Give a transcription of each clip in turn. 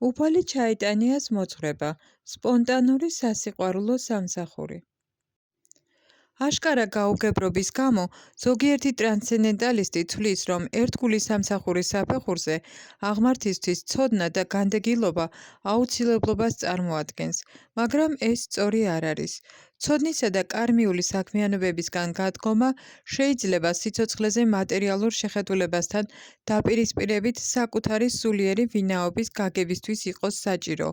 უფალი ჩაიტანიას მოძღვრება, სპონტანური სასიყვარულო სამსახური. აშკარა გაუგებრობის გამო ზოგიერთი ტრანსცენდენტალისტი თვლის, რომ ერთგული სამსახურის საფეხურზე აღმართისთვის ცოდნა და განდეგილობა აუცილებლობას წარმოადგენს, მაგრამ ეს სწორი არ არის. ცოდნისა და კარმიული საქმიანობებისგან გადგომა შეიძლება სიცოცხლეზე მატერიალურ შეხედულებასთან დაპირისპირებით საკუთარი სულიერი ვინაობის გაგებისთვის იყოს საჭირო,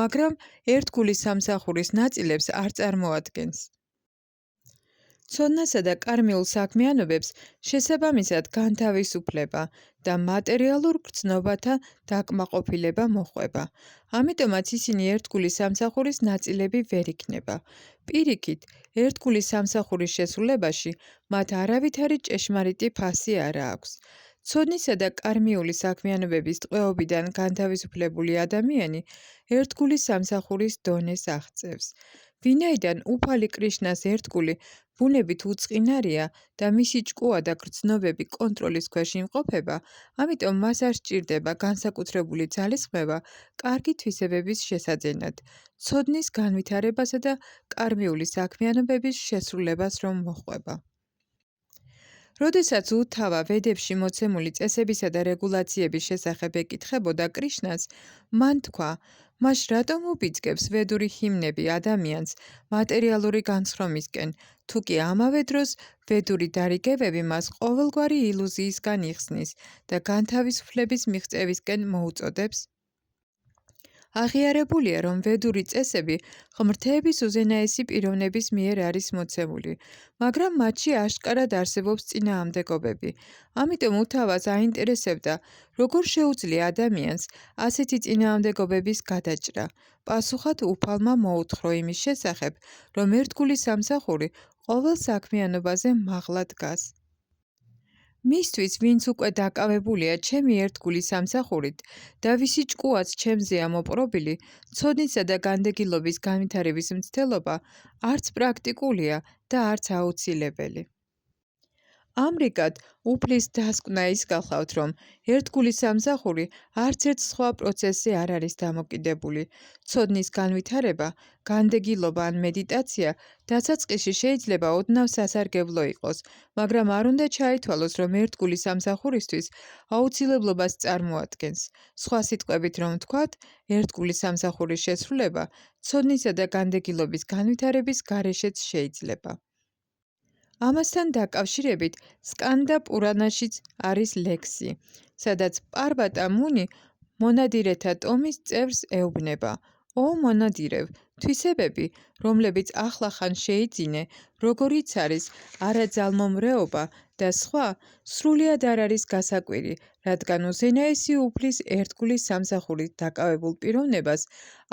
მაგრამ ერთგული სამსახურის ნაწილებს არ წარმოადგენს. ცოდნასა და კარმიულ საქმიანობებს შესაბამისად განთავისუფლება და მატერიალურ გრძნობათა დაკმაყოფილება მოჰყვება. ამიტომაც ისინი ერთგული სამსახურის ნაწილები ვერ იქნება. პირიქით, ერთგული სამსახურის შესრულებაში მათ არავითარი ჭეშმარიტი ფასი არ აქვს. ცოდნისა და კარმიული საქმიანობების ტყვეობიდან განთავისუფლებული ადამიანი ერთგული სამსახურის დონეს აღწევს. ვინაიდან უფალი კრიშნას ერთგული ბუნებით უწყინარია და მისი ჭკუა და გრძნობები კონტროლის ქვეშ იმყოფება, ამიტომ მას არ სჭირდება განსაკუთრებული ძალისხმევა კარგი თვისებების შესაძენად, ცოდნის განვითარებასა და კარმიული საქმიანობების შესრულებას რომ მოჰყვება. როდესაც უთავა ვედებში მოცემული წესებისა და რეგულაციების შესახებ ეკითხებოდა კრიშნას, მან თქვა, მას რატომ უბიძგებს ვედური ჰიმნები ადამიანს მატერიალური განსხრომისკენ, თუკი ამავე დროს ვედური დარიგებები მას ყოველგვარი ილუზიისგან იხსნის და განთავისუფლების მიღწევისკენ მოუწოდებს? აღიარებულია, რომ ვედური წესები ღმრთების უზენაესი პიროვნების მიერ არის მოცემული, მაგრამ მათში აშკარად არსებობს წინააღმდეგობები. ამიტომ უთავას აინტერესებდა, როგორ შეუძლია ადამიანს ასეთი წინააღმდეგობების გადაჭრა. პასუხად უფალმა მოუთხრო იმის შესახებ, რომ ერთგული სამსახური ყოველ საქმიანობაზე მაღლა დგას. მისთვის, ვინც უკვე დაკავებულია ჩემი ერთგული სამსახურით და ვისი ჭკუაც ჩემზეა მოპყრობილი, ცოდნისა და განდეგილობის განვითარების მცდელობა არც პრაქტიკულია და არც აუცილებელი. ამრიგად, უფლის დასკვნა ის გახლავთ, რომ ერთგული სამსახური არც ერთ სხვა პროცესზე არ არის დამოკიდებული. ცოდნის განვითარება, განდეგილობა ან მედიტაცია დასაწყისში შეიძლება ოდნავ სასარგებლო იყოს, მაგრამ არ უნდა ჩაითვალოს, რომ ერთგული სამსახურისთვის აუცილებლობას წარმოადგენს. სხვა სიტყვებით რომ ვთქვათ, ერთგული სამსახურის შესრულება ცოდნისა და განდეგილობის განვითარების გარეშეც შეიძლება. ამასთან დაკავშირებით სკანდა პურანაშიც არის ლექსი, სადაც პარბატა მუნი მონადირეთა ტომის წევრს ეუბნება: ო მონადირევ, თვისებები, რომლებიც ახლახან შეიძინე, როგორიც არის არაძალმომრეობა და სხვა, სრულიად არ არის გასაკვირი, რადგან უზენაესი უფლის ერთგული სამსახურით დაკავებულ პიროვნებას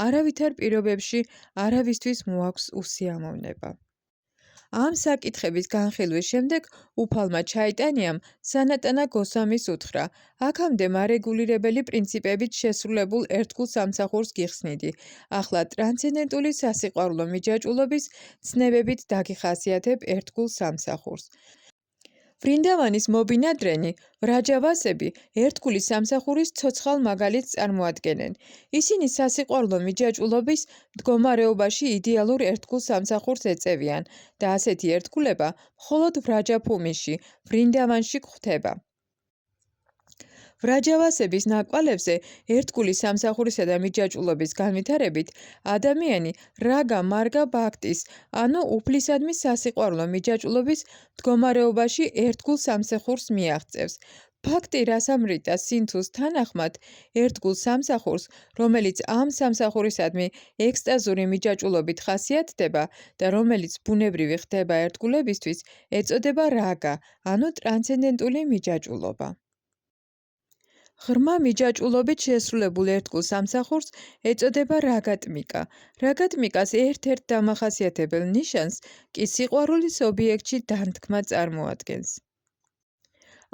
არავითარ პირობებში არავისთვის მოაქვს უსიამოვნება. ამ საკითხების განხილვის შემდეგ უფალმა ჩაიტანიამ სანატანა გოსვამის უთხრა: აქამდე მარეგულირებელი პრინციპებით შესრულებულ ერთგულ სამსახურს გიხსნიდი, ახლა ტრანსცენდენტული სასიყვარულო მიჯაჭვულობის ცნებებით დაგიხასიათებ ერთგულ სამსახურს. ვრინდავანის მობინადრენი, ვრაჯავასები ერთგული სამსახურის ცოცხალ მაგალითს წარმოადგენენ. ისინი სასიყვარულო მიჯაჭვულობის მდგომარეობაში იდეალურ ერთგულ სამსახურს ეწევიან და ასეთი ერთგულება მხოლოდ ვრაჯაფუმიში, ვრინდავანში გვხვდება. ვრაჯავასების ნაკვალევზე ერთგული სამსახურისა და მიჯაჭვულობის განვითარებით ადამიანი რაგა მარგა ბაქტის, ანუ უფლისადმი სასიყვარულო მიჯაჭვულობის მდგომარეობაში ერთგულ სამსახურს მიაღწევს. ბაქტი რასამრიტა სინთუს თანახმად ერთგულ სამსახურს, რომელიც ამ სამსახურისადმი ექსტაზური მიჯაჭვულობით ხასიათდება და რომელიც ბუნებრივი ხდება ერთგულებისთვის, ეწოდება რაგა, ანუ ტრანსცენდენტული მიჯაჭვულობა. ღრმა მიჯაჭვულობით შესრულებულ ერთგულ სამსახურს ეწოდება რაგატმიკა. რაგატმიკას ერთ-ერთ დამახასიათებელ ნიშანს კი სიყვარულის ობიექტში დანთქმა წარმოადგენს.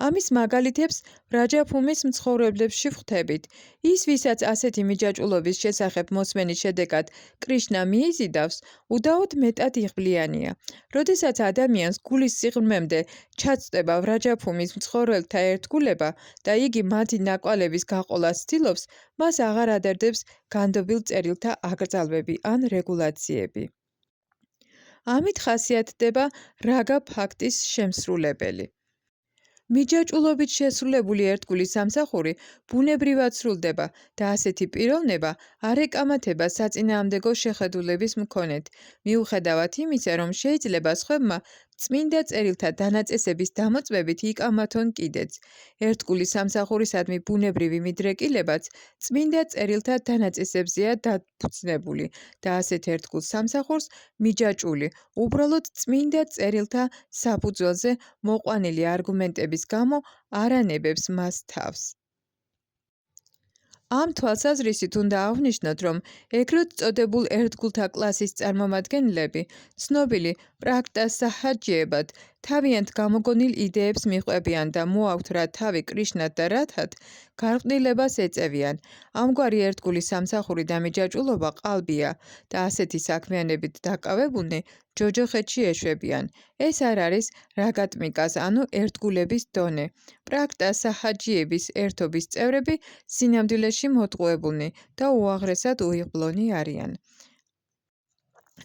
ამის მაგალითებს ვრაჯაფუმის მცხოვრებლებში ვხვდებით. ის, ვისაც ასეთი მიჯაჭვულობის შესახებ მოსმენის შედეგად კრიშნა მიიზიდავს, უდავოდ მეტად იღბლიანია. როდესაც ადამიანს გულის სიღრმემდე ჩაცდება ვრაჯაფუმის მცხოვრებელთა ერთგულება და იგი მათი ნაკვალების გაყოლას ცდილობს, მას აღარ ადარდებს განდობილ წერილთა აკრძალვები ან რეგულაციები. ამით ხასიათდება რაგა ფაქტის შემსრულებელი. მიჯაჭვულობით შესრულებული ერთგულის სამსახური ბუნებრივად სრულდება და ასეთი პიროვნება არ ეკამათება საწინააღმდეგო შეხედულების მქონედ, მიუხედავად იმისა, რომ შეიძლება სხვებმა წმინდა წერილთა დანაწესების დამოწმებით იკამათონ კიდეც. ერთგულის სამსახურისადმი ბუნებრივი მიდრეკილებაც წმინდა წერილთა დანაწესებზეა დაფუძნებული და ასეთ ერთგულ სამსახურს მიჯაჭვული უბრალოდ წმინდა წერილთა საფუძველზე მოყვანილი არგუმენტების გამო არ ანებებს მას თავს. ამ თვალსაზრისით უნდა აღვნიშნოთ, რომ ეგრეთ წოდებულ ერთგულთა კლასის წარმომადგენლები ცნობილი პრაქტასაჰაჯიებად თავიანთ გამოგონილ იდეებს მიჰყვებიან და მოაქვთ რა თავი კრიშნად და რათად გარყვნილებას ეწევიან. ამგვარი ერთგულის სამსახური და მიჯაჭვულობა ყალბია და ასეთი საქმიანობით დაკავებულნი ჯოჯოხეთში ეშვებიან. ეს არ არის რაგატმიკას, ანუ ერთგულების დონე. პრაქტასაჰაჯიების ერთობის წევრები სინამდვილეში მოტყუებულნი და უაღრესად უიღბლონი არიან.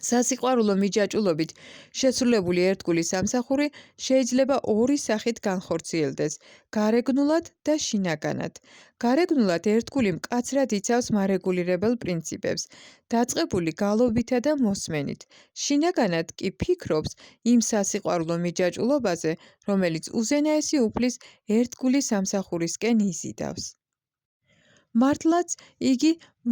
სასიყვარულო მიჯაჭვულობით შესრულებული ერთგულის სამსახური შეიძლება ორი სახით განხორციელდეს: გარეგნულად და შინაგანად. გარეგნულად ერთგული მკაცრად იცავს მარეგულირებელ პრინციპებს, დაწყებული გალობითა და მოსმენით. შინაგანად კი ფიქრობს იმ სასიყვარულო მიჯაჭვულობაზე, რომელიც უზენაესი უფლის ერთგულის სამსახურისკენ იზიდავს. მართლაც იგი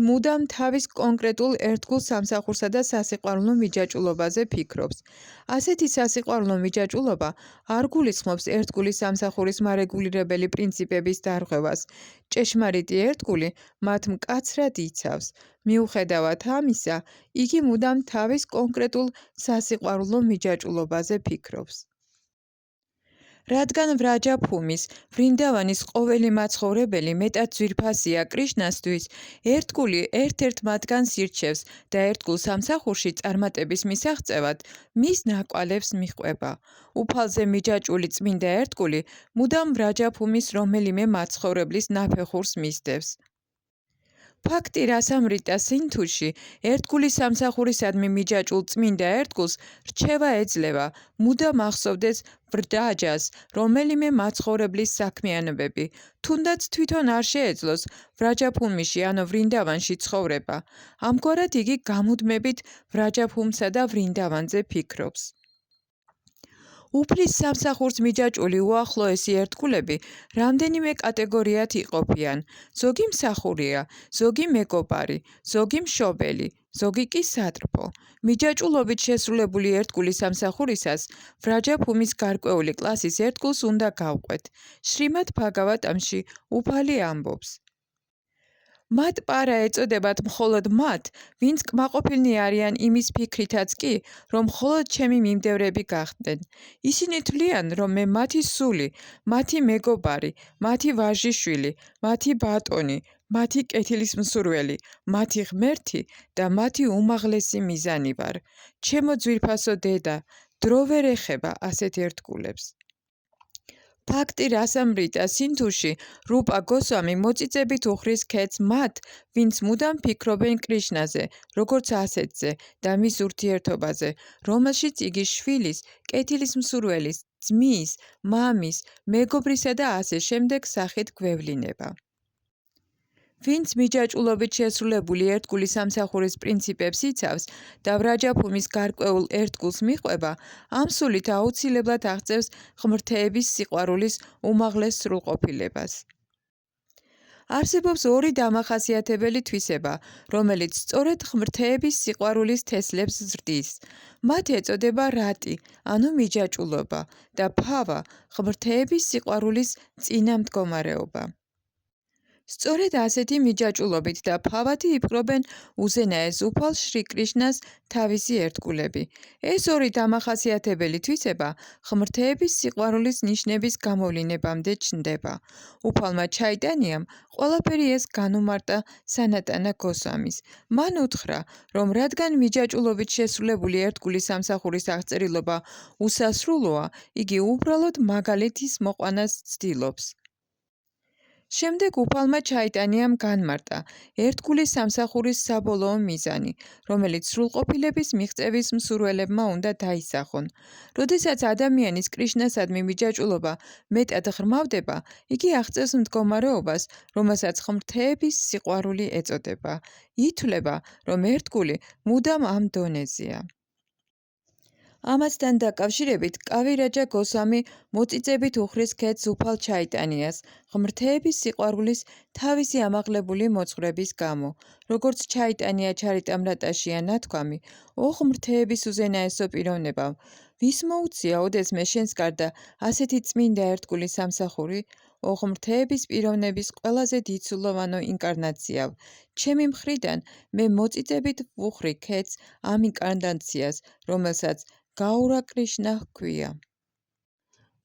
მუდამ თავის კონკრეტულ ერთგულ სამსახურსა და სასიყვარულო მიჯაჭვულობაზე ფიქრობს. ასეთი სასიყვარულო მიჯაჭვულობა არ გულისხმობს ერთგულის სამსახურის მარეგულირებელი პრინციპების დარღვევას. ჭეშმარიტი ერთგული მათ მკაცრად იცავს. მიუხედავად ამისა, იგი მუდამ თავის კონკრეტულ სასიყვარულო მიჯაჭვულობაზე ფიქრობს. რადგან ვრაჯაფუმის, ვრინდავანის ყოველი მაცხოვრებელი მეტად ძვირფასია კრიშნასთვის, ერთგული ერთ-ერთ მათგანს ირჩევს და ერთგულ სამსახურში წარმატების მისაღწევად მის ნაკვალებს მიჰყვება. უფალზე მიჯაჭვული წმინდა ერთგული მუდამ ვრაჯაფუმის რომელიმე მაცხოვრებლის ნაფეხურს მისდევს. ფაქტი რასამრიტა სინთუში ერთგულის სამსახურისადმი მიჯაჭვულ წმინდა ერთგულს რჩევა ეძლევა მუდამ ახსოვდეს ვრდაჯას რომელიმე მაცხოვრებლის საქმიანობები, თუნდაც თვითონ არ შეეძლოს ვრაჯაფუმიში ანუ ვრინდავანში ცხოვრება. ამგვარად იგი გამუდმებით ვრაჯაფუმსა და ვრინდავანზე ფიქრობს. უფლის სამსახურს მიჯაჭვული უახლოესი ერთგულები რამდენიმე კატეგორიად იყოფიან. ზოგი მსახურია, ზოგი მეგობარი, ზოგი მშობელი, ზოგი კი სატრფო. მიჯაჭვულობით შესრულებული ერთგულის სამსახურისას ვრაჯაფუმის გარკვეული კლასის ერთგულს უნდა გავყვეთ. შრიმად ბჰაგავატამში უფალი ამბობს. მათ პარა ეწოდებათ მხოლოდ მათ, ვინც კმაყოფილნი არიან იმის ფიქრითაც კი, რომ მხოლოდ ჩემი მიმდევრები გახდნენ. ისინი თვლიან, რომ მე მათი სული, მათი მეგობარი, მათი ვაჟიშვილი, მათი ბატონი, მათი კეთილისმსურველი, მათი ღმერთი და მათი უმაღლესი მიზანი ვარ. ჩემო ძვირფასო დედა, დრო ვერ ეხება ასეთ ერთგულებს. ფაქტი რასამრიტა სინთუში რუპა გოსვამი მოწიწებით უხრის ქეთს მათ, ვინც მუდამ ფიქრობენ კრიშნაზე, როგორც ასეთზე და მის ურთიერთობაზე, რომელშიც იგი შვილის, კეთილისმსურველის, ძმის, მამის, მეგობრისა და ასე შემდეგ სახით გვევლინება. ვინც მიჯაჭვულობით შესრულებული ერთგულის სამსახურის პრინციპებს იცავს და ვრაჯაფუმის გარკვეულ ერთგულს მიჰყვება, ამ სულით აუცილებლად აღწევს ღმრთეების სიყვარულის უმაღლეს სრულყოფილებას. არსებობს ორი დამახასიათებელი თვისება, რომელიც სწორედ ღმრთეების სიყვარულის თესლებს ზრდის. მათ ეწოდება რატი, ანუ მიჯაჭვულობა და ფავა, ღმრთეების სიყვარულის წინამდგომარეობა. სწორედ ასეთი მიჯაჭვულობით და ფავათი იპყრობენ უზენაეს უფალ შრი კრიშნას თავისი ერთგულები. ეს ორი დამახასიათებელი თვისება ღმრთეების სიყვარულის ნიშნების გამოვლინებამდე ჩნდება. უფალმა ჩაიტანიამ ყველაფერი ეს განუმარტა სანატანა გოსვამის. მან უთხრა, რომ რადგან მიჯაჭვულობით შესრულებული ერთგულის სამსახურის აღწერილობა უსასრულოა, იგი უბრალოდ მაგალითის მოყვანას ცდილობს. შემდეგ უფალმა ჩაიტანიამ განმარტა ერთგულის სამსახურის საბოლოო მიზანი, რომელიც სრულყოფილების მიღწევის მსურველებმა უნდა დაისახონ. როდესაც ადამიანის კრიშნასადმი მიჯაჭვულობა მეტად ღრმავდება, იგი აღწევს მდგომარეობას, რომელსაც ღმრთეების სიყვარული ეწოდება. ითვლება, რომ ერთგული მუდამ ამ დონეზეა. ამასთან დაკავშირებით კავირაჯა გოსვამი მოწიწებით უხრის ქედს უფალ ჩაიტანიას ღმრთეების სიყვარულის თავისი ამაღლებული მოძღვრების გამო. როგორც ჩაიტანია ჩარიტამრატაშია ნათქვამი, ო ღმრთეების უზენაესო პიროვნებავ, ვის მოუწია ოდესმე შენს გარდა ასეთი წმინდა ერთგულის სამსახური? ო ღმრთეების პიროვნების ყველაზე დიდსულოვანო ინკარნაციავ, ჩემი მხრიდან მე მოწიწებით ვუხრი ქედს ამ ინკარნაციას, რომელსაც გაურა კრიშნა ჰქვია.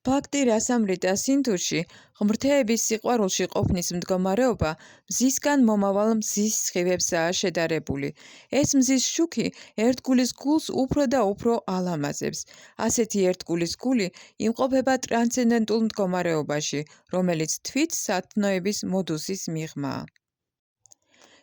ბhakti rasamrita სინთუში ღმრთეების სიყვარულში ყოფნის მდგომარეობა მზისგან მომავალ მზის სხივებსაა შედარებული. ეს მზის შუქი ერთგულის გულს უფრო და უფრო ალამაზებს. ასეთი ერთგულის გული იმყოფება ტრანსცენდენტულ მდგომარეობაში, რომელიც თვით სათნოების მოდუსის მიღმაა.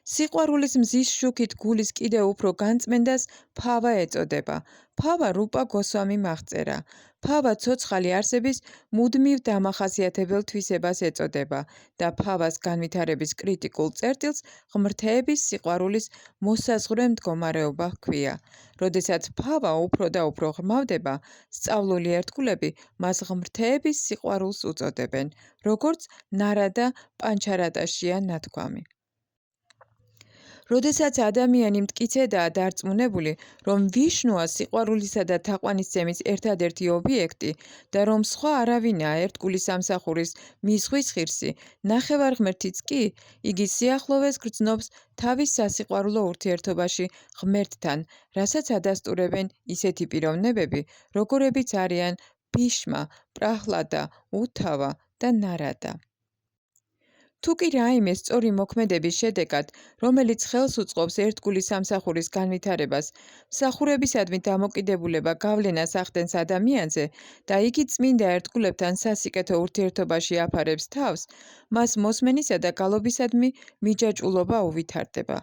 სიყვარულის მზის შუქით გულის კიდევ უფრო განწმენდას ფავა ეწოდება. ფავა რუპა გოსვამი აღწერა. ფავა ცოცხალი არსების მუდმივ დამახასიათებელ თვისებას ეწოდება და ფავას განვითარების კრიტიკულ წერტილს ღმრთეების სიყვარულის მოსაზღვრე მდგომარეობა ჰქვია. როდესაც ფავა უფრო და უფრო ღრმავდება, სწავლული ერთგულები მას ღმრთეების სიყვარულს უწოდებენ, როგორც ნარადა პანჩარატაშია ნათქვამი. როდესაც ადამიანი მტკიცედაა დარწმუნებული, რომ ვიშნუა სიყვარულისა და თაყვანისცემის ერთადერთი ობიექტი და რომ სხვა არავინაა ერთგულის სამსახურის მიზღვის ღირსი, ნახევარ-ღმერთიც კი, იგი სიახლოვეს გრძნობს თავის სასიყვარულო ურთიერთობაში ღმერთთან, რასაც ადასტურებენ ისეთი პიროვნებები, როგორებიც არიან ბიშმა, პრაჰლადა, უთავა და ნარადა. თუ კი რაიმე სწორი მოქმედების შედეგად, რომელიც ხელს უწყობს ერთგულის სამსახურის განვითარებას, მსახურებისადმი დამოკიდებულება გავლენას ახდენს ადამიანზე და იგი წმინდა ერთგულებთან სასიკეთო ურთიერთობაში აფარებს თავს, მას მოსმენისა და გალობისადმი მიჯაჭვულობა უვითარდება.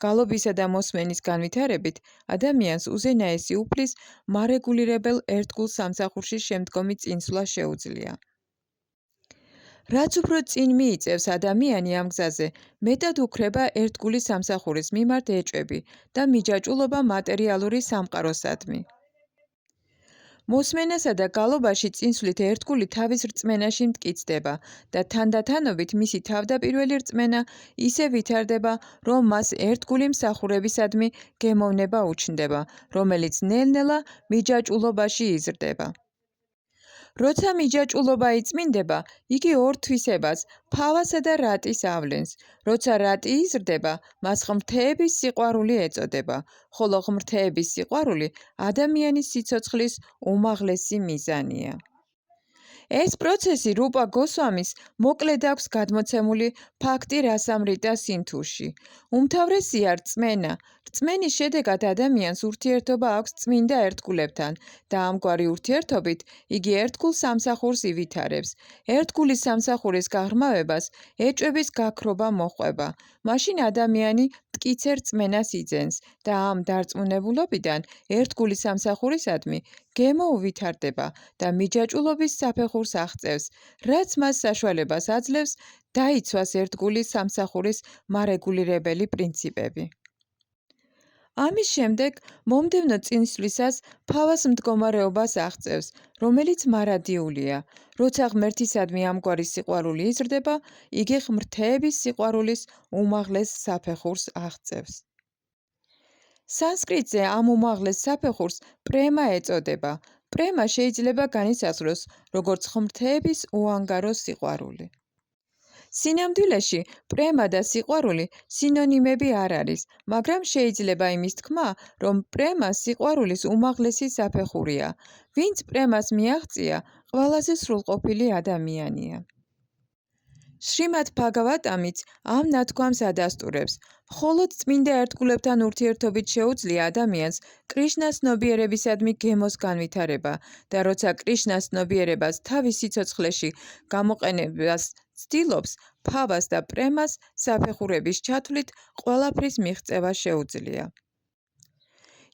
გალობისა და მოსმენის განვითარებით ადამიანს უზენაესი უფლის მარეგულირებელ ერთგულ სამსახურში შემდგომი წინსვლა შეუძლია. რაც უფრო წინ მიიწევს ადამიანი ამ გზაზე, მეტად უქრება ერთგულის სამსახურის მიმართ ეჭვები და მიჯაჭვულობა მატერიალური სამყაროსადმი. მოსმენასა და გალობაში წინსვლით ერთგული თავის რწმენაში მტკიცდება და თანდათანობით მისი თავდაპირველი რწმენა ისე ვითარდება, რომ მას ერთგული მსახურებისადმი გემოვნება უჩნდება, რომელიც ნელ-ნელა მიჯაჭვულობაში იზრდება. როცა მიჯაჭვულობა იწმინდება, იგი ორ თვისებას, ფავასა და რატის ავლენს. როცა რატი იზრდება, მას ღმრთეების სიყვარული ეწოდება, ხოლო ღმრთეების სიყვარული ადამიანის სიცოცხლის უმაღლესი მიზანია. ეს პროცესი რუპა გოსვამის მოკლედ აქვს გადმოცემული ბhakti rasamrita სინთუში. უმთავრესია რწმენა. რწმენის შედეგად ადამიანს ურთიერთობა აქვს წმინდა ერთგულებთან და ამგვარი ურთიერთობით იგი ერთგულ სამსახურს ივითარებს. ერთგულის სამსახურის გაღრმავებას ეჭვების გაქრობა მოჰყვება. მაშინ ადამიანი მტკიცე რწმენას იძენს და ამ დარწმუნებულობიდან ერთგულის სამსახურისადმი გემო უვითარდება და მიჯაჭვულობის საფეხურს აღწევს, რაც მას საშუალებას აძლევს დაიცვას ერთგულის სამსახურის მარეგულირებელი პრინციპები. ამის შემდეგ, მომდევნო წინსვლისას ფავას მდგომარეობას აღწევს, რომელიც მარადიულია. როცა ღმერთისადმი ამგვარი სიყვარული იზრდება, იგი ღმრთეების სიყვარულის უმაღლეს საფეხურს აღწევს. სანსკრიტზე ამ უმაღლეს საფეხურს პრემა ეწოდება. პრემა შეიძლება განისაზღვროს, როგორც ღმრთეების უანგარო სიყვარული. სინამდვილეში, პრემა და სიყვარული სინონიმები არ არის, მაგრამ შეიძლება იმის თქმა, რომ პრემა სიყვარულის უმაღლესი საფეხურია. ვინც პრემას მიაღწია, ყველაზე სრულყოფილი ადამიანია. შრიმად ბჰაგავატამიც ამ ნათქვამს ადასტურებს. მხოლოდ წმინდა ერთგულებთან ურთიერთობით შეუძლია ადამიანს კრიშნას ცნობიერებისადმი გემოს განვითარება და როცა კრიშნას ცნობიერებას თავის სიცოცხლეში გამოყენებას ცდილობს, ფავას და პრემას საფეხურების ჩათვლით ყველაფრის მიღწევა შეუძლია.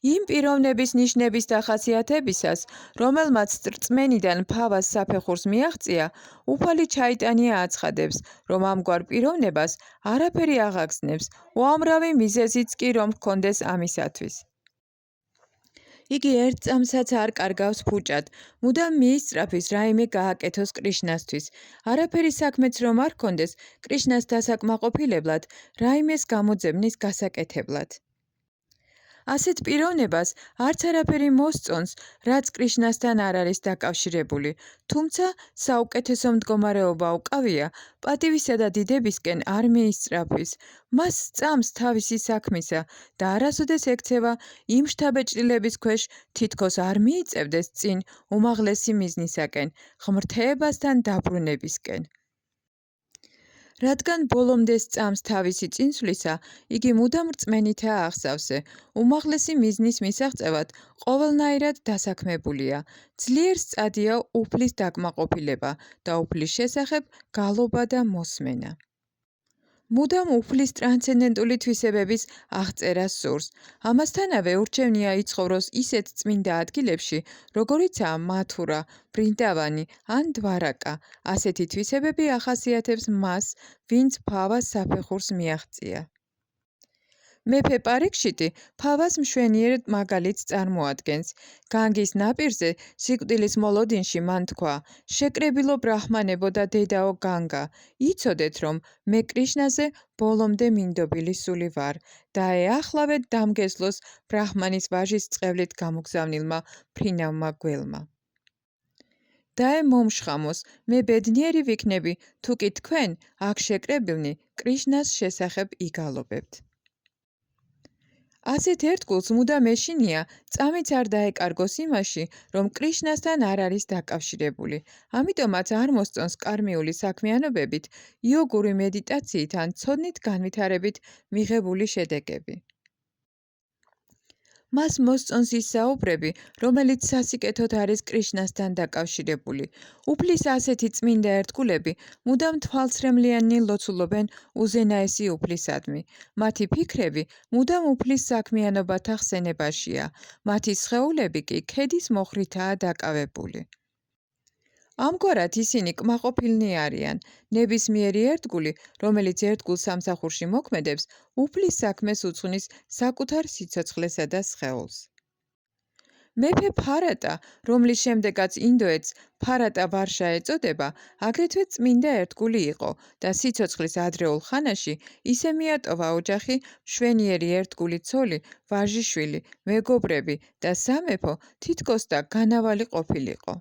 იმ პიროვნების ნიშნების და ხასიათებისას, რომელმაც რწმენიდან ფავას საფეხურს მიაღწია, უფალი ჩაიტანია აცხადებს, რომ ამგვარ პიროვნებას არაფერი აღაგზნებს, უამრავი მიზეზიც კი რომ ჰქონდეს ამისათვის. იგი ერთ წამსაც არ კარგავს ფუჭად, მუდამ მიისწრაფის რაიმე გააკეთოს კრიშნასთვის. არაფერი საქმეც რომ არ ჰქონდეს კრიშნას დასაკმაყოფილებლად, რაიმეს გამოძებნის გასაკეთებლად. ასეთ პიროვნებას არც არაფერი მოსწონს, რაც კრიშნასთან არ არის დაკავშირებული, თუმცა საუკეთესო მდგომარეობა უკავია პატივისა და დიდებისკენ არ მიისწრაფვის. მას სწამს თავისი საქმისა და არასოდეს ექცევა იმ შთაბეჭდილების ქვეშ, თითქოს არ მიიწევდეს წინ უმაღლესი მიზნისაკენ, ღმრთეებასთან დაბრუნებისკენ. რადგან ბოლომდე სწამს თავისი წინსვლისა, იგი მუდამ რწმენითაა აღსავსე, უმაღლესი მიზნის მისაღწევად ყოველნაირად დასაქმებულია. ძლიერ სწადია უფლის დაკმაყოფილება და უფლის შესახებ გალობა და მოსმენა. მუდამ უფლის ტრანსცენდენტული თვისებების აღწერა სურს. ამასთანავე ურჩევნია იცხოვროს ისეთ წმინდა ადგილებში, როგორიცაა მათურა, ბრინდავანი ან დვარაკა. ასეთი თვისებები ახასიათებს მას, ვინც ფავას საფეხურს მიაღწია. მეფე პარიქშიტი ფავას მშვენიერ მაგალითს წარმოადგენს. განგის ნაპირზე, სიკვდილის მოლოდინში მან თქვა: შეკრებილო ბრაჰმანებო და დედაო განგა, იცოდეთ, რომ მე კრიშნაზე ბოლომდე მინდობილი სული ვარ და ახლავე დამგესლოს ბრაჰმანის ვაჟის წყევლით გამოგზავნილმა ფრინავმა გველმა. დაე მომშხამოს, მე ბედნიერი ვიქნები, თუ კი თქვენ, აქ შეკრებილნი, კრიშნას შესახებ იგალობებთ. ასეთ ერთგულს მუდამ ეშინია, წამიც არ დაეკარგოს იმაში, რომ კრიშნასთან არ არის დაკავშირებული. ამიტომაც არ მოსწონს კარმიული საქმიანობებით, იოგური მედიტაციით ან ცოდნით განვითარებით მიღებული შედეგები. მას მოსწონს ის საუბრები, რომელიც სასიკეთოდ არის კრიშნასთან დაკავშირებული. უფლის ასეთი წმინდა ერთგულები მუდამ თვალცრემლიანი ლოცულობენ უზენაესი უფლისადმი. მათი ფიქრები მუდამ უფლის საქმიანობათა ხსენებაშია. მათი სხეულები კი ქედის მოხრითაა დაკავებული. ამგვარად ისინი კმაყოფილნი არიან. ნებისმიერი ერთგული, რომელიც ერთგულ სამსახურში მოქმედებს, უფლის საქმეს უძღვნის საკუთარ სიცოცხლესა და სხეულს. მეფე ფარატა, რომლის შემდეგაც ინდოეთს ფარატა ვარშა ეწოდება, აგრეთვე წმინდა ერთგული იყო და სიცოცხლის ადრეულ ხანაში ისე მიატოვა ოჯახი, მშვენიერი ერთგული ცოლი, ვაჟიშვილი, მეგობრები და სამეფო თითქოს და განავალი ყოფილიყო.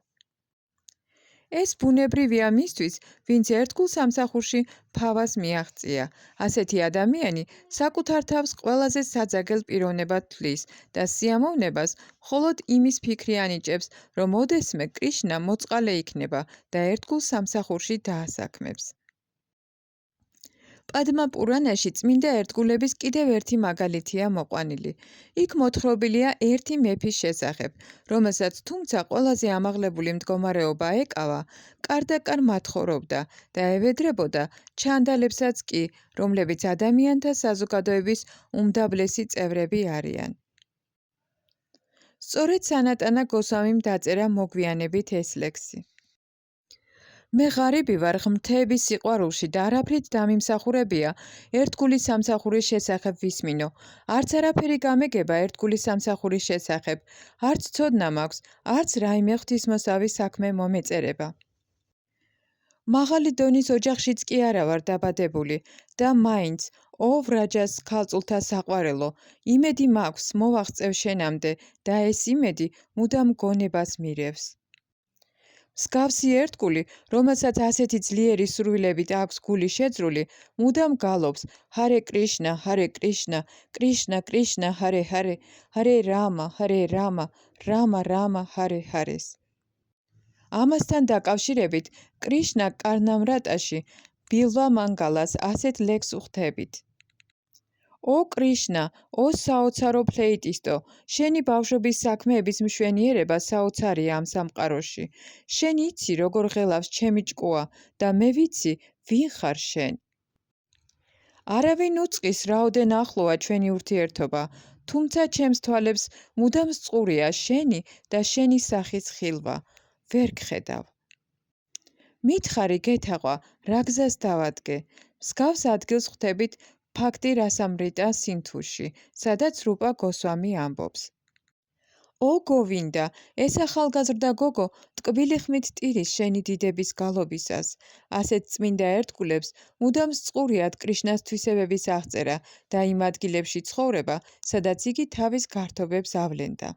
ეს ბუნებრივია მისთვის, ვინც ერთგულ სამსახურში ფავას მიაღწია. ასეთი ადამიანი საკუთარ თავს ყველაზე საძაგელ პიროვნებად თვლის და სიამოვნებას მხოლოდ იმის ფიქრი ანიჭებს, რომ ოდესმე კრიშნა მოწყალე იქნება და ერთგულ სამსახურში დაასაქმებს. პადმა პურანაში წმინდა ერთგულების კიდევ ერთი მაგალითია მოყვანილი. იქ მოთხრობილია ერთი მეფის შესახებ, რომელსაც თუმცა ყველაზე ამაღლებული მდგომარეობა ეკავა, კარდაკარ მათხოვრობდა და ევედრებოდა ჩანდალებსაც კი, რომლებიც ადამიანთა საზოგადოების უმდაბლესი წევრები არიან. სწორედ სანატანა გოსვამიმ დაწერა მოგვიანებით ეს ლექსი. მე ღარიბი ვარ ღმრთების სიყვარულში და არაფრით დამიმსახურებია ერთგულის სამსახურის შესახებ ვისმინო. არც არაფერი გამეგება ერთგულის სამსახურის შესახებ, არც ცოდნა მაქვს, არც რაიმე ღვთისმოსავი საქმე მომეწერება. მაღალი დონის ოჯახშიც კი არა ვარ დაბადებული და მაინც, ო ვრაჯას ქალწულთა საყვარელო, იმედი მაქვს მოვაღწევ შენამდე და ეს იმედი მუდამ გონებას მირევს. მსგავსი ერთგული, რომელსაც ასეთი ძლიერი სურვილებით აქვს გული შეძრული, მუდამ გალობს ჰარე კრიშნა, კრიშნა კრიშნა, ჰარე ჰარე, ჰარე რამა, რამა რამა, ჰარე ჰარეს. ამასთან დაკავშირებით, კრიშნა კარნამრატაში ბილვა მანგალას ასეთ ლექსს უხდებით. ო კრიშნა, ო საოცარო ფლეიტისტო, შენი ბავშვობის საქმეების მშვენიერება საოცარია ამ სამყაროში. შენ იცი, როგორ ღელავს ჩემი ჭკუა და მე ვიცი, ვინ ხარ შენ. არავინ უწყის, რაოდენ ახლოა ჩვენი ურთიერთობა, თუმცა ჩემს თვალებს მუდამ სწურია შენი და შენი სახის ხილვა. ვერ გხედავ. მითხარი გეთაყვა, რა გზას დავადგე. მსგავს ადგილს ხვდებით ფაქტი რასამრიტა სინთუში, სადაც რუპა გოსვამი ამბობს. ო გოვინდა, ეს ახალგაზრდა გოგო ტკბილი ხმით ტირის შენი დიდების გალობისას. ასეთ წმინდა ერთგულებს მუდამ სწურიათ კრიშნას თვისებების აღწერა და იმ ადგილებში ცხოვრება, სადაც იგი თავის გართობებს ავლენდა.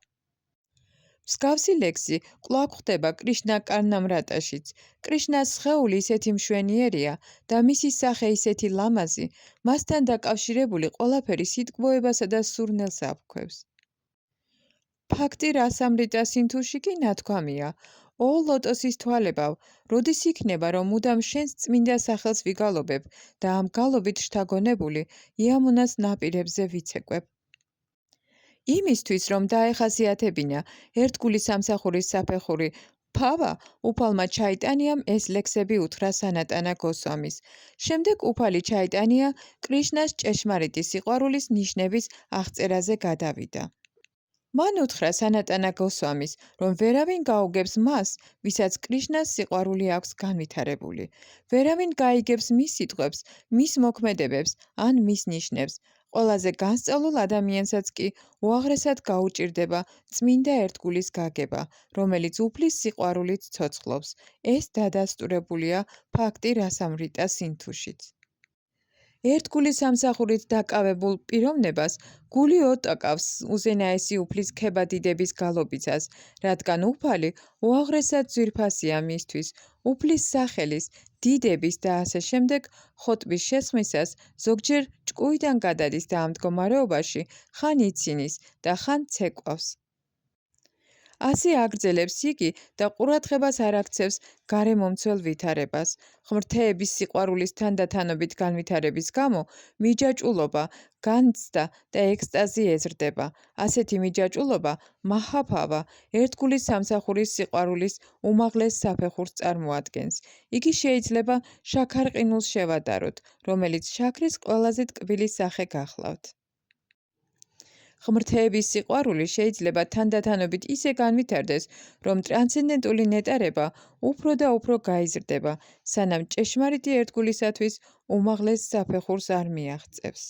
მსგავსი ლექსი კვლავ გვხვდება კრიშნა კარნამრატაშიც. კრიშნას სხეული ისეთი მშვენიერია და მისი სახე ისეთი ლამაზი, მასთან დაკავშირებული ყველაფერი სიტყვოებასა და სურნელს აფქვევს. ფაქტი რასამრიტა სინთუში კი ნათქვამია. ო ლოტოსის თვალებავ, როდის იქნება, რომ მუდამ შენს წმინდა სახელს ვიგალობებ და ამ გალობით შთაგონებული იამუნას ნაპირებზე ვიცეკვებ. იმისთვის, რომ დაეხასიათებინა ერთგული სამსახურის საფეხური ფავა, უფალმა ჩაიტანიამ ეს ლექსები უთხრა სანატანა გოსვამის. შემდეგ უფალი ჩაიტანია კრიშნას ჭეშმარიტი სიყვარულის ნიშნების აღწერაზე გადავიდა. მან უთხრა სანატანა გოსვამის, რომ ვერავინ გაუგებს მას, ვისაც კრიშნას სიყვარული აქვს განვითარებული. ვერავინ გაიგებს მის სიტყვებს, მის მოქმედებებს ან მის ნიშნებს. ყველაზე განსწავლულ ადამიანსაც კი უაღრესად გაუჭირდება წმინდა ერთგულის გაგება, რომელიც უფლის სიყვარულით ცოცხლობს. ეს დადასტურებულია ფაქტი რასამრიტა სინთუშიც. ერთგულის სამსახურით დაკავებულ პიროვნებას გული ოტაკავს უზენაესი უფლის ქება დიდების გალობისას, რადგან უფალი უაღრესად ძვირფასია მისთვის, უფლის სახელის, დიდების და ასე შემდეგ ხოტბის შესხმისას ზოგჯერ ჭკუიდან გადადის და ამ მდგომარეობაში ხან იცინის და ხან ცეკვავს. ასე აგრძელებს იგი და ყურადღებას არ აქცევს გარემომცველ ვითარებას. ღმრთეების სიყვარულის თანდათანობით განვითარების გამო მიჯაჭვულობა, განცდა და ექსტაზი ეზრდება. ასეთი მიჯაჭვულობა, მაჰაბჰავა, ერთგულის სამსახურის სიყვარულის უმაღლეს საფეხურს წარმოადგენს. იგი შეიძლება შაქარ-ყინულს შევადაროთ, რომელიც შაქრის ყველაზე ტკბილი სახე გახლავთ. ღმრთეების სიყვარული შეიძლება თანდათანობით ისე განვითარდეს, რომ ტრანსცენდენტული ნეტარება უფრო და უფრო გაიზრდება, სანამ ჭეშმარიტი ერთგულისათვის უმაღლეს საფეხურს არ მიაღწევს.